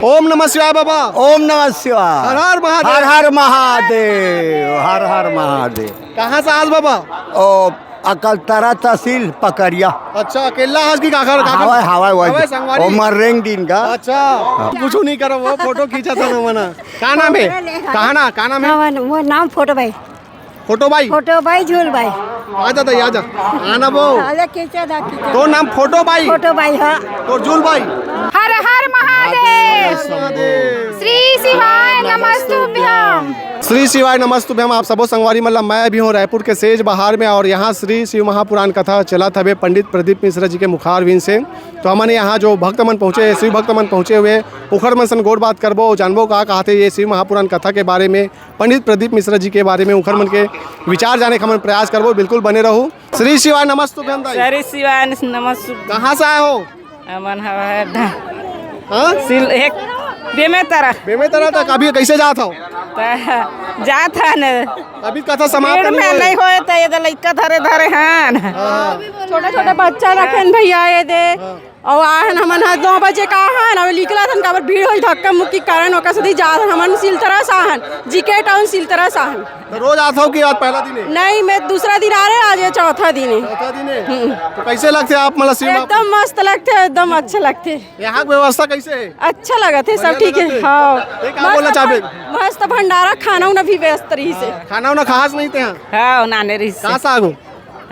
ओम नमः शिवाय बाबा। ओम नमः शिवाय। हर हर महादेव। हर हर महादेव। हर हर महादेव। कहाँ से आज बाबा? ओ अकलतरा तहसील पकड़िया। अच्छा अकेला आज की काकर हवा हवा संगवारी। ओ मर्रेंग दिन का। अच्छा कुछ नहीं करो, वो फोटो खींचा था ना मना। क्या नाम है? क्या नाम है? वो नाम फोटो भाई फोटो भाई झूल भाई आजा तो आजा आना वो तो नाम फोटो भाई हाँ। तो झूल भाई। हर हर महादेव। श्री शिवाय नमस्तुभ्यम। श्री शिवाय नमस्तुभ्यम। आप सबो संगवारी मतलब मैं भी हूँ रायपुर के सेज बहार में, और यहाँ श्री शिव महापुराण कथा चला था पंडित प्रदीप मिश्रा जी के मुखारविन से। तो हमने यहाँ जो भक्त मन पहुँचे, शिव भक्त मन पहुँचे हुए उखड़ मन सन गोड़ बात करबो, जानबो कहा थे ये शिव महापुराण कथा के बारे में, पंडित प्रदीप मिश्रा जी के बारे में उखड़ मन के विचार जाने का हम प्रयास करबो। बिल्कुल बने रहो। श्री शिवाय नमस्तुभ्यम। श्री शिवाय नमस्तुभ्यम। कहाँ से आए हो? अमन हवा हाँ सिल एक बेमेतरा तक अभी कैसे जात हो? जात है न अभी कथा समाप्त पेड़ में नहीं होए तो ये तो लइका धरे धरे हन छोटे छोटे बच्चा रखन भैया ये दे और आहन हमन 9 बजे का आहन और निकला थन काबर भीड़ होई धक्का मुक्की कारण ओका सदी जात हमन सिलतरा साहन जीके टाउन सिलतरा साहन। तो रोज आता हो कि आज पहला दिन है? नहीं मैं दूसरा दिन आ रहे, आज ये चौथा दिन है। चौथा दिन है। तो कैसे लगते आप मतलब शिव एकदम मस्त लगते, एकदम अच्छे लगते। यहाँ की व्यवस्था कैसे है? अच्छा लगा थे, सब ठीक है। हाँ क्या बोलना चाहते? मस्त भंडारा खाना उना भी व्यस्त रही से। खाना उना खास नहीं थे? हाँ नाने रही कहाँ से आगो?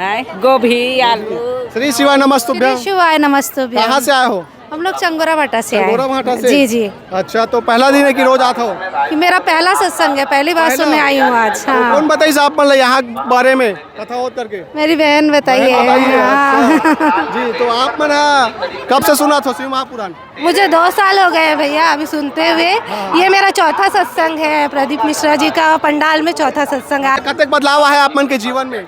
है गोभी आलू। श्री शिवाय नमस्तुभ्यम। शिवाय नमस्तुभ्यम। कहाँ से आए हो? हम लोग चंगोरा भाटा से आए। चंगोरा भाटा से? जी जी। अच्छा तो पहला दिन है कि रोज आता हो? कि मेरा पहला सत्संग है, पहली बार सुनने आई हूँ आज। तो हाँ। कौन बताइए आप मतलब यहाँ बारे में कथा होत करके? मेरी बहन बताइए। हाँ। अच्छा। जी तो आप मना कब से सुना था शिव महापुराण? मुझे 2 साल हो गए भैया अभी सुनते हुए। ये मेरा चौथा सत्संग है, प्रदीप मिश्रा जी का पंडाल में चौथा सत्संग है। कब तक बदलाव है आप मन के जीवन में?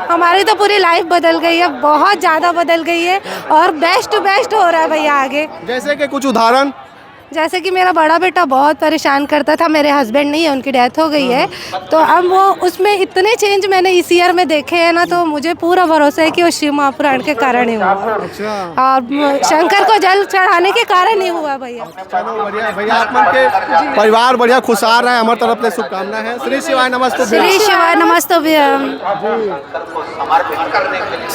हमारी तो पूरी लाइफ बदल गई है, बहुत ज़्यादा बदल गई है और बेस्ट टू बेस्ट हो रहा है भैया आगे। जैसे कि कुछ उदाहरण? जैसे कि मेरा बड़ा बेटा बहुत परेशान करता था, मेरे हस्बैंड नहीं है, उनकी डेथ हो गई है, तो अब वो उसमें इतने चेंज मैंने इस ईयर में देखे हैं ना, तो मुझे पूरा भरोसा है कि वो शिव महापुराण के कारण ही हुआ। अच्छा। और शंकर को जल चढ़ाने के कारण ही हुआ भैया। चलो बढ़िया भैया, आप मन के परिवार बढ़िया खुशहाल रहे, हमारी तरफ से शुभकामना है। श्री शिवाय नमस्तुभ्यम। श्री शिवाय नमस्तुभ्यम।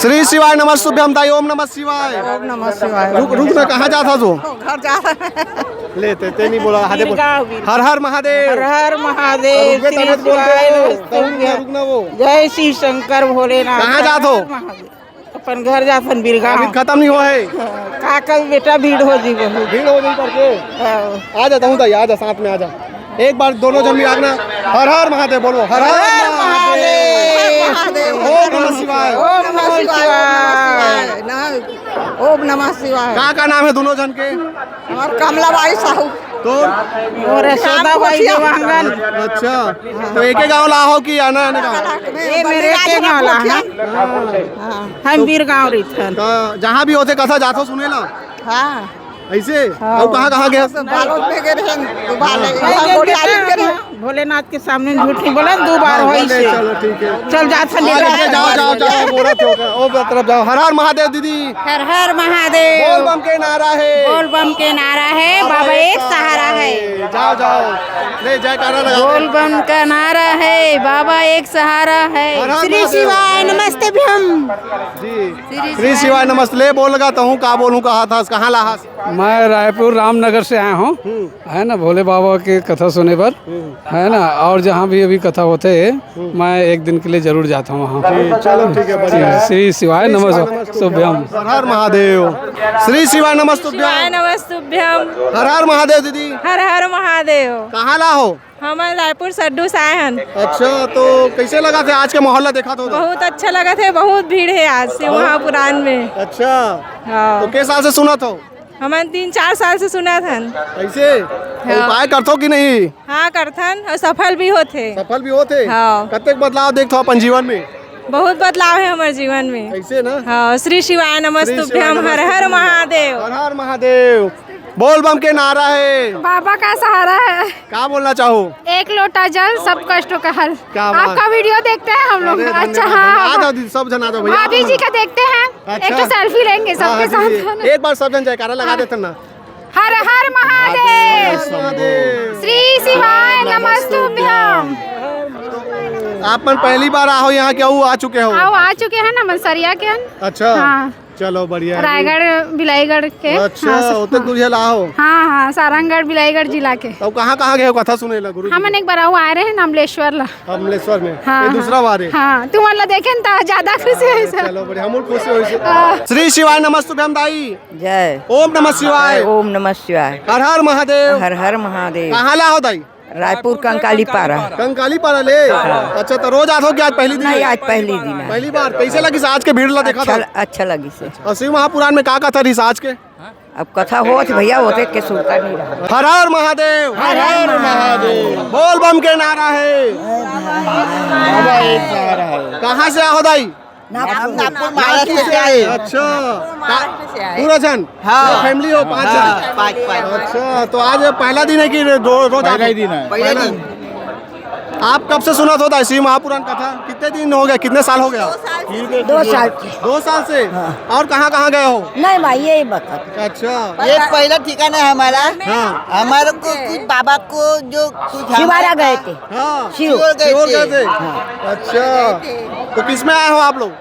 श्री शिवाय नमस्तुभ्यम। दाई ओम नमः शिवाय। ओम नमः शिवाय। रुक ना, कहाँ जाता तू? घर जा लेते ते नहीं बोला हर हर महादेव। हर हर महादेव। रुक ना वो। जय शिव शंकर भोलेनाथ। कहाँ जात हो? अपन घर जा अपन बिरगांव। खत्म नहीं हुआ है? का कल बेटा भीड़ हो जी बहुत। भीड़ हो गई करके आ जाता हूँ ताई, आ जा साथ में आ जा। एक बार दोनों जन भी आगना हर हर महादेव बोलो। हर हर महादेव। ओम नमः शिवाय। ओम नमः शिवाय। ओम नमः शिवाय। का नाम है दोनों जन के? और कमलाबाई साहू तो और यशोदाबाई देवांगन। अच्छा तो एक गाँव ला हो कि आना आने का? ये मेरे के गाँव ला है। हम बीरगांव रही। तो जहाँ भी होते कथा जातो सुने ला? हाँ ऐसे और कहाँ गया? भोलेनाथ के सामने झूठ नहीं बोला, 2 बार हो इसे। चलो ठीक है, चल जा जाओ तरफ जाओ। हर हर महादेव दीदी। हर हर महादेव। बोल बम के नारा है। बोल बम के नारा है, बाबा एक सहारा है। जाओ ले जयकारा लगा। बोल बम का नारा है, बाबा एक सहारा है। श्री शिवाय नमस्तुभ्यम। जी श्री शिवाय नमस्ते। ले बोल लगाता हूँ, का बोलूँ कहा था, कहाँ लाहा? मैं रायपुर रामनगर से आया हूँ, है ना, भोले बाबा की कथा सुनने पर, है ना, और जहाँ भी अभी कथा होते है मैं एक दिन के लिए जरूर जाता हूँ वहाँ। चलो ठीक है बढ़िया। श्री शिवाय नमस्तुभ्यम। हर हर महादेव। श्री शिवाय नमस्तुभ्यम। नमस्तुभ्यम। हर हर महादेव दीदी। हर हर महादेव। कहाँ ला हो? हम रायपुर सड्डू से आए हैं। अच्छा तो कैसे लगा थे आज के मोहल्ला देखा तो? बहुत अच्छा लगा थे, बहुत भीड़ है आज शिव महापुराण में। अच्छा हाँ। तो किस साल से सुना था? हमन 3-4 साल से सुना था। ऐसे उपाय करतो कि नहीं? हाँ करथन और सफल भी होते। सफल भी होते? हाँ। कतेक बदलाव देखते हो अपन जीवन में? बहुत बदलाव है हमारे जीवन में। ऐसे ना? हाँ। श्री शिवाय नमस्तुभ्यम। हर हर महादेव। हर हर महादेव। बोल बम के नारा है, बाबा का सहारा है। क्या बोलना चाहो? एक लोटा जल सब कष्टों का हल। क्या बात। आपका वीडियो देखते हैं हम लोग। अच्छा हाँ आ जाओ दीदी, सब जन आ जाओ भैया। भाभी जी का देखते हैं। अच्छा। एक तो सेल्फी लेंगे सबके साथ। एक बार सब जन जयकारा लगा देते ना। हर हर महादेव श्री शिवाय नमस्तुभ्यम। आप मन पहली बार आओ यहाँ क्या आ चुके हो? आओ आ चुके हैं ना मनसरिया के। अच्छा हाँ। चलो बढ़िया है। रायगढ़ बिलाईगढ़ के। अच्छा उतने दूर से लाओ। हाँ हाँ सारंगगढ़ बिलाईगढ़ जिला के। तो कहाँ गए हो कथा सुने ला गुरु? हम एक बार आए रहे नमलेश्वर ला। कमलेश्वर में हाँ, ये दूसरा बार है। हाँ तुम ला देखे ना ज्यादा खुशी है सर। चलो बढ़िया हम खुशी हुई। श्री शिवाय नमस्तुभ्यम दाई। जय ओम नमः शिवाय। ओम नमः शिवाय। हर हर महादेव। हर हर महादेव। कहाँ ला हो दाई? रायपुर कंकाली पारा। कंकाली पारा ले। अच्छा तो रोज आते हो क्या आज पहली दिन? नहीं आज पहली दिन है। पहली बार कैसे लगी आज के भीड़ ला देखा था? अच्छा लगी से। और शिव महापुराण में का था रिस आज के? अब कथा होत भैया होते के सुनता नहीं रहा। हर हर महादेव। हर हर महादेव। बोल बम के नारा है। कहाँ से आओ दाई? नागपुर महाराष्ट्र से आए। अच्छा पूरा जन? हाँ फैमिली हो 5 जन? अच्छा तो आज पहला दिन है कि रोज? पहला ही दिन है। पहला दिन। आप कब से सुना था शिव महापुराण कथा? कितने दिन हो गए? कितने साल हो गया? 2 साल। 2 साल से। और कहाँ गए हो? नहीं भाई यही बता। अच्छा ये पहला ठिकाना है हमारा। हाँ। हमारे को कुछ बाबा को जो कुछ शिवारा गए थे। हाँ शिव गए थे। अच्छा तो किस में आए हो आप लोग?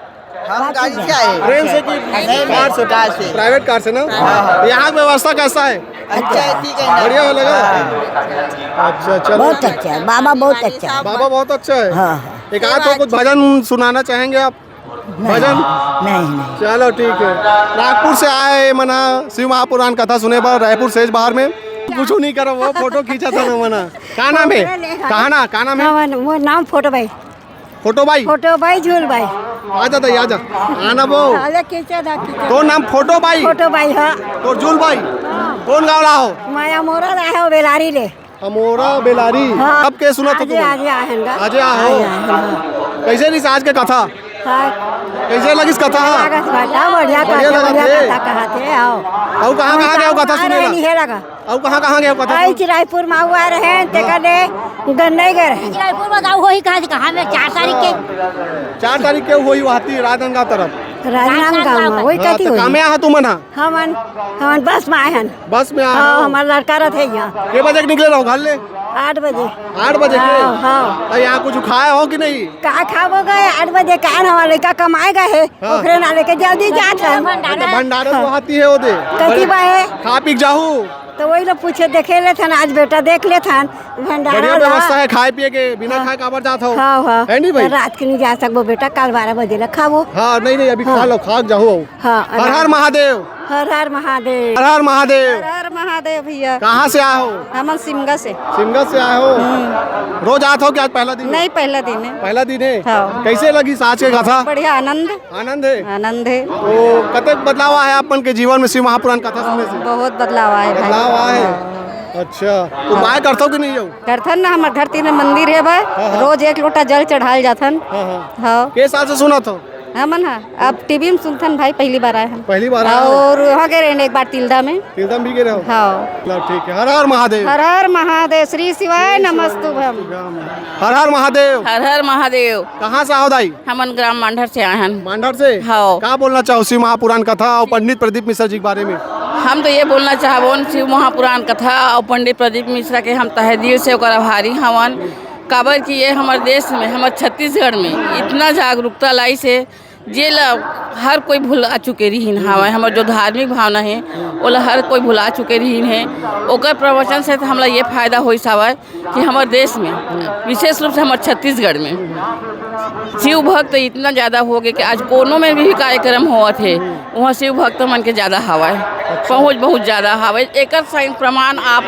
हम गाड़ी से आए। ट्रेन से कि कार से? प्राइवेट कार से ना? तो यहाँ की व्यवस्था कैसा है? अच्छा है ठीक है। बढ़िया लगा। अच्छा चलो बहुत अच्छा है बाबा बहुत अच्छा है। बाबा बहुत अच्छा है। हाँ। एक आध तो कुछ भजन सुनाना चाहेंगे आप? भजन? नहीं। चलो ठीक है। नागपुर से आए मना शिव महापुराण कथा सुने पर रायपुर से बाहर में कुछ नहीं करो वो फोटो खींचा था ना मना। क्या नाम है? कहा नाम है? वो नाम फोटो भाई फोटो भाई झूल भाई आजा दाई आजा आना वो तो नाम फोटो भाई हाँ तो झूल भाई कौन गाँव रहा हो? माया मोरा रहा हो बेलारी ले अमोरा बेलारी। हाँ। कब के सुना था तुम? आज आओ। कैसे रही आज के कथा? कैसे लगी कथा? बढ़िया कहा थे आओ। और कहाँ गए हो कथा सुने ला? और कहाँ गए हो कथा? रायपुर में हुआ रहे गन्ने गए रहे रायपुर में गाँव वही कहाँ में 4 तारीख के 4 तारीख के हुई वहां राजनांदगांव तरफ राजनांदगांव में वही कहती हुई। कहाँ यहाँ तुम ना? हमन बस में आए हैं। बस में आए? हमारा लड़का रहते यहाँ। के बजे निकले रहो घर ले? 8 बजे। 8 बजे के? हाँ। तो यहाँ कुछ खाए हो कि नहीं? कहाँ खाओ गए 8 बजे का हमारा लड़का कमाए गए है ओकरे नाले के जल्दी जात है भंडारे को आती है ओदे कथी बा है खा पी जाहू तो वही लोग पूछे देखे ले थन आज बेटा देख ले थन भंडारा बढ़िया व्यवस्था है खाए पिए के बिना खाए काबर जात हो? हाँ है नहीं भाई? रात के नहीं जा सकबो बेटा कल 12 बजे ला खाबो। हाँ नहीं अभी खा लो खा जाओ। हाँ हर हर महादेव। हर हर महादेव। हर हर महादेव। हर महादेव भैया। कहाँ से आए हो? हम सिमगा से आए हो? रोज आते हो क्या आज पहला दिन? नहीं पहला दिन है। पहला दिन है। हाँ। कैसे लगी आज के कथा? बढ़िया आनंद है। तो कतक बदलाव है अपन के जीवन में शिव महापुराण कथा सुनने से? बहुत बदलाव आए बदलाव आए। अच्छा तो माय करते हो कि नहीं? करथन ना हमारे घर तीन मंदिर है भाई रोज 1 लोटा जल चढ़ाल जाथन। हाँ के साल से सुना था? हमन हाँ अब टीवी में सुनथन भाई पहली बार आए हम। पहली बार और वहाँ गए रहे एक बार तिलदा में भी गए रहो? हाँ ठीक है। हर हर महादेव। हर हर महादेव श्री शिवाय नमस्तुभ्यम। हर हर महादेव। हर हर महादेव। कहाँ से आओ दाई? हमन ग्राम मांडर से आए हैं। मांडर से? हाँ। क्या बोलना चाहो शिव महापुराण कथा और पंडित प्रदीप मिश्रा जी के बारे में? हम तो ये बोलना चाहबन शिव महापुराण कथा और पंडित प्रदीप मिश्रा के हम तहे दिल से ओकर आभारी हवन। काबर कि ये हमारे देश में हमारे छत्तीसगढ़ में इतना जागरूकता लाई से जे हर कोई भुला चुके रहीन हवा हमारे जो धार्मिक भावना है वो हर कोई भुला चुके रहीन है ओकर प्रवचन से तो हमरा ये फायदा हो सवाय कि हमारे देश में विशेष रूप से हमारे छत्तीसगढ़ में शिव भक्त इतना ज़्यादा हो गए कि आज कोनो में भी कार्यक्रम हुआ थे वहाँ शिव भक्त मन के ज़्यादा हवा पहुँच बहुत ज़्यादा हवा एक प्रमाण आप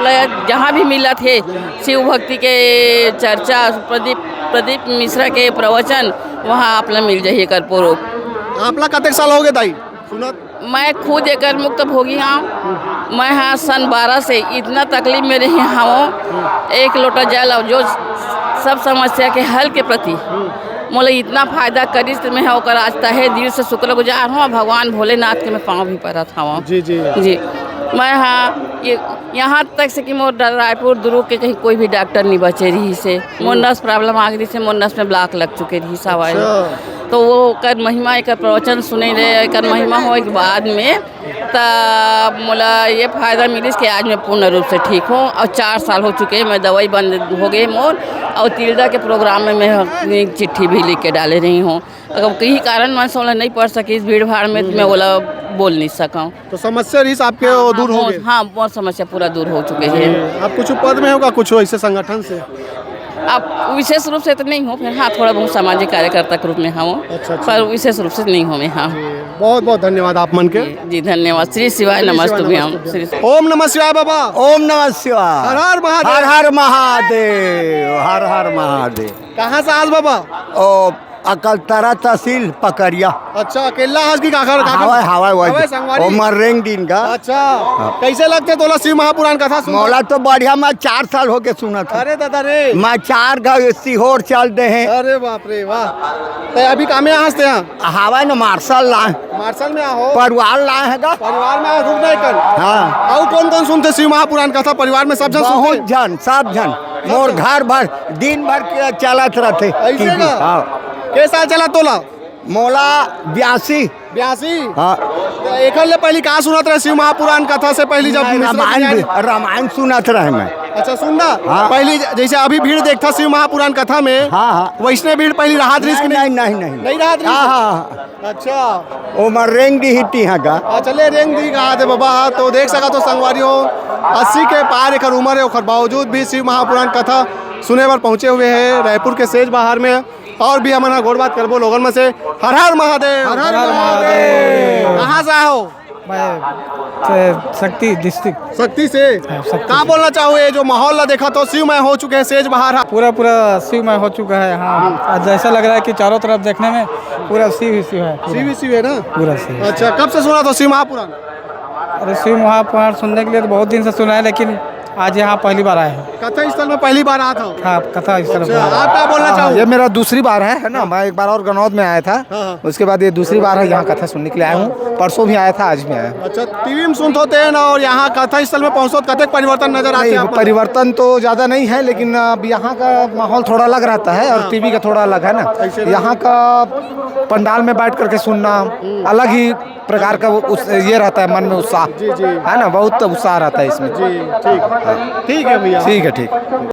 जहाँ भी मिला थे शिव भक्ति के चर्चा प्रदीप मिश्रा के प्रवचन वहाँ आपला मिल जाइए कर पूर्व। आपला कतेक साल हो गए दाई सुनत? मैं खुद एक मुक्त भोगी हाँ। मैं हाँ सन 12 से इतना तकलीफ में रही हाँ 1 लोटा जल और जो सब समस्या के हल के प्रति मोला इतना फायदा करी तो मैं होकर आज तहे दिल से शुक्रगुजार हूँ भगवान भोलेनाथ के मैं पाँव भी पड़ा था। जी मैं हाँ यहाँ तक से कि मोर रायपुर दुर्ग के कहीं कोई भी डॉक्टर नहीं बचे रही से मोर नस प्रॉब्लम आ गई से मोर नस में ब्लॉक लग चुके रही सवाई तो वो कर महिमा एक प्रवचन सुने रहे एक महिमा हो के बाद में तो मोला ये फायदा मिलिस कि आज मैं पूर्ण रूप से ठीक हूँ और 4 साल हो चुके हैं मैं दवाई बंद हो गई मोर और तिलदा के प्रोग्राम में मैं अपनी चिट्ठी भी लिख के डाले रही हूँ। अगर कहीं कारण मैं सोलह नहीं पढ़ सकी इस भीड़ भाड़ में तो मैं बोला बोल नहीं सका। तो समस्या रही आपके दूर हो गए? हाँ बहुत समस्या पूरा दूर हो चुके हैं। आप कुछ पद में होगा कुछ ऐसे संगठन से? आप विशेष रूप से तो नहीं हो फिर हाँ थोड़ा बहुत सामाजिक कार्यकर्ता के रूप में हाँ पर विशेष रूप से नहीं हो मैं हाँ। बहुत बहुत धन्यवाद आप मन के। जी धन्यवाद। श्री शिवाय नमस्तुभ्यम। श्री ओम नमः शिवाय बाबा। ओम नमः शिवाय। हर हर महादेव। हर हर महादेव। हर हर महादेव। कहाँ से आज बाबा? ओ अकलतरा तहसील पकड़िया। अच्छा अकेला आज की काखर हवा हवा हवा संगवारी। ओ मरेंग दिन का। अच्छा कैसे लगते तोला शिव महापुराण कथा सुन? मौला तो बढ़िया मैं 4 साल होके सुना था। अरे दादा रे मैं 4 गाँव सीहोर चल दे हैं। अरे बाप रे वाह। तो अभी काम यहाँ हंसते हैं? हवा न मार्शल लाए। मार्शल में हो? परिवार लाए है परिवार में रुक नहीं कर। हाँ और कौन कौन सुनते शिव महापुराण कथा परिवार में? सब जन सुनते? बहुत जन सब जन मोर घर भर दिन भर के चलत रहते। ऐसे का? हाँ के साल चला तोला? मोला 82। हाँ एक पहली कहाँ सुनत रहे शिव महापुराण कथा से पहली जब रामायण सुनत रहे मैं। अच्छा सुनना हाँ। पहली जैसे अभी भीड़ देखता शिव महापुराण कथा में हाँ वैसने भीड़ पहली राहत रही कि नहीं नहीं राहत रही? हाँ। अच्छा ओ मरेंग दी हिट्टी हाँ का। चले रेंग दी कहा थे बाबा। तो देख सका तो संगवारी हो 80 के पार एक उम्र है और बावजूद भी शिव महापुराण कथा सुने पर पहुंचे हुए हैं रायपुर के सेज बाहर में। और भी हमारा गोड़ बात करबो लोगन में से। हर हर महादेव। हर हर महादेव। कहाँ से आए हो? मैं शक्ति डिस्ट्रिक्ट शक्ति से। कहाँ बोलना चाहो ये जो माहौल देखा तो शिवमय हो चुके हैं सेज बाहर? पूरा शिवमय हो चुका है। हाँ जैसा लग रहा है कि चारों तरफ देखने में पूरा शिव ही शिव है। शिव है ना पूरा शिव। अच्छा कब से सुना तो शिव महापुराण? अरे शिव महापुराण सुनने के लिए तो बहुत दिन से सुना है लेकिन आज यहाँ पहली बार आए हैं। कथा स्थल में पहली बार आता हूँ। हाँ कथा स्थल में। आप क्या बोलना चाहो? ये मेरा दूसरी बार है ना। मैं एक बार और गनौद में आया था उसके बाद ये दूसरी बार है यहाँ कथा सुनने के लिए आया हूँ। परसों भी आया था आज भी आया। अच्छा टीवी में सुनते होते हैं ना और यहाँ कथा स्थल में पहुँचो कतक परिवर्तन नजर आते हैं? परिवर्तन तो ज़्यादा नहीं है लेकिन अब यहाँ का माहौल थोड़ा अलग रहता है और टीवी का थोड़ा अलग है ना। यहाँ का पंडाल में बैठ करके सुनना अलग ही प्रकार का ये रहता है मन में उत्साह है ना। बहुत उत्साह रहता है इसमें। ठीक है भैया। ठीक है ठीक।